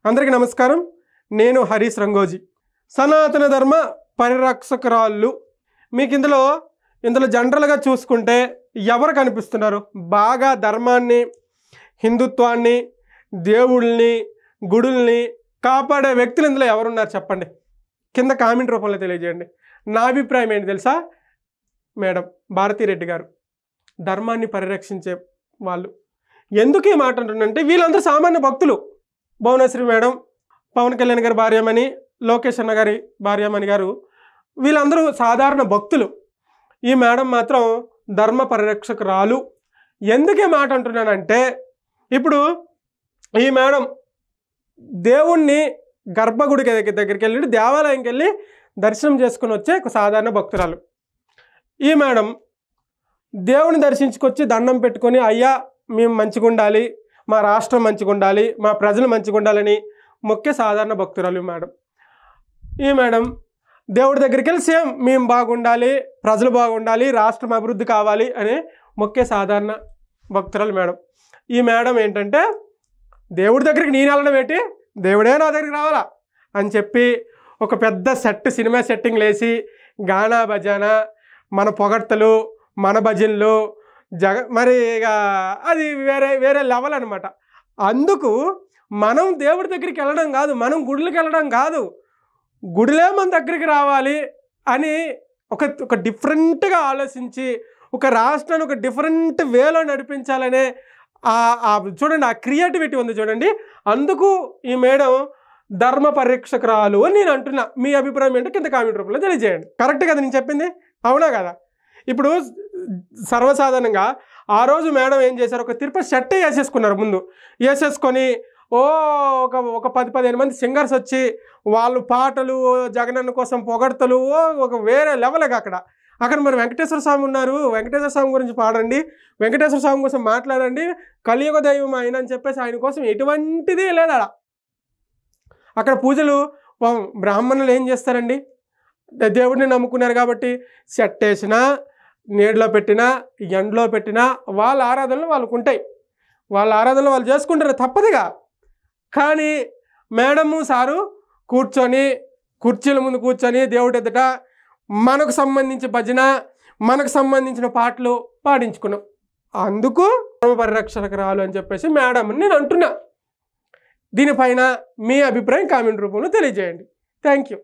అందరికీ నమస్కారం. నేను హరీష్ రంగోజీ. సనాతన ధర్మ పరిరక్షకురాళ్ళు. మీకు ఇందులో జనరల్గా చూసుకుంటే ఎవరు కనిపిస్తున్నారు? బాగా ధర్మాన్ని, హిందుత్వాన్ని, దేవుళ్ళని, గుడుల్ని కాపాడే వ్యక్తులు ఇందులో ఎవరున్నారు చెప్పండి? కింద కామెంట్ రూపంలో తెలియజేయండి. నా అభిప్రాయం ఏంటి తెలుసా? మేడం భారతీరెడ్డి గారు ధర్మాన్ని పరిరక్షించే వాళ్ళు. ఎందుకు ఈ మాట అంటున్నానంటే వీళ్ళందరూ సామాన్య భక్తులు. భువనేశ్వరి మేడం, పవన్ కళ్యాణ్ గారి భార్యమణి, లోకేష్ అన్న గారి భార్యమణి గారు వీళ్ళందరూ సాధారణ భక్తులు. ఈ మేడం మాత్రం ధర్మ పరిరక్షకురాలు. ఎందుకు ఈ మాట అంటున్నానంటే ఇప్పుడు ఈ మేడం దేవుణ్ణి గర్భగుడికి దగ్గరికి వెళ్ళి దేవాలయంకి వెళ్ళి దర్శనం చేసుకుని వచ్చే ఒక సాధారణ భక్తురాలు. ఈ మేడం దేవుని దర్శించుకొచ్చి దండం పెట్టుకొని, అయ్యా మేము మంచిగా ఉండాలి, మా రాష్ట్రం మంచిగా ఉండాలి, మా ప్రజలు మంచిగా ఉండాలని మొక్కే సాధారణ భక్తురాలు మేడం. ఈ మేడం దేవుడి దగ్గరికి వెళ్ళి సేమ్ మేము బాగుండాలి, ప్రజలు బాగుండాలి, రాష్ట్రం అభివృద్ధి కావాలి అని మొక్కే సాధారణ భక్తురాలు మేడం. ఈ మేడం ఏంటంటే దేవుడి దగ్గరికి నేను వెళ్ళడం ఏంటి, దేవుడే నా దగ్గరికి రావాలా అని చెప్పి ఒక పెద్ద సినిమా సెట్టింగ్లు వేసి గానా భజన, మన పొగడ్తలు, మన భజనలు, మరి ఇక అది వేరే లెవెల్ అనమాట. అందుకు మనం దేవుడి దగ్గరికి వెళ్ళడం కాదు, మనం గుడులకు వెళ్ళడం కాదు, గుడిలే మన దగ్గరికి రావాలి అని ఒక డిఫరెంట్గా ఆలోచించి ఒక రాష్ట్రాన్ని ఒక డిఫరెంట్ వేలో నడిపించాలనే చూడండి, ఆ క్రియేటివిటీ ఉంది చూడండి. అందుకు ఈ మేడం ధర్మ పరిరక్షకురాలు అని నేను అంటున్నా. మీ అభిప్రాయం ఏంటో కింద కామెంట్ రూపంలో తెలియజేయండి. కరెక్ట్ కదా నేను చెప్పింది? అవునా కదా? ఇప్పుడు సర్వసాధారణంగా ఆ రోజు మేడం ఏం చేశారు, ఒక తిరుపతి షర్టే వేసేసుకున్నారు. ముందు వేసేసుకొని ఒక 10-15 మంది సింగర్స్ వచ్చి వాళ్ళు పాటలు, జగనన్న కోసం పొగడ్తలు, ఒక వేరే లెవెల్గా అక్కడ మరి వెంకటేశ్వర స్వామి ఉన్నారు, వెంకటేశ్వర స్వామి గురించి పాడండి, వెంకటేశ్వర స్వామి కోసం మాట్లాడండి, కలియుగ దైవం ఆయన అని చెప్పేసి ఆయన కోసం ఎటువంటిది లేదా. అక్కడ పూజలు బ్రాహ్మణులు ఏం చేస్తారండి, దేవుడిని నమ్ముకున్నారు కాబట్టి సెట్ వేసినా, నీడలో పెట్టినా, ఎండలో పెట్టినా వాళ్ళ ఆరాధనలు వాళ్ళకు ఉంటాయి, వాళ్ళ ఆరాధనలు వాళ్ళు చేసుకుంటారు తప్పదుగా. కానీ మేడము సారు కూర్చొని కుర్చీల ముందు కూర్చొని దేవుడి ఎదుట మనకు సంబంధించిన భజన, మనకు సంబంధించిన పాటలు పాడించుకున్నాం. అందుకు పరిరక్షకురాలు అని చెప్పేసి మేడం నేను అంటున్నా. దీనిపైన మీ అభిప్రాయం కామెంట్ రూపంలో తెలియజేయండి. Thank you.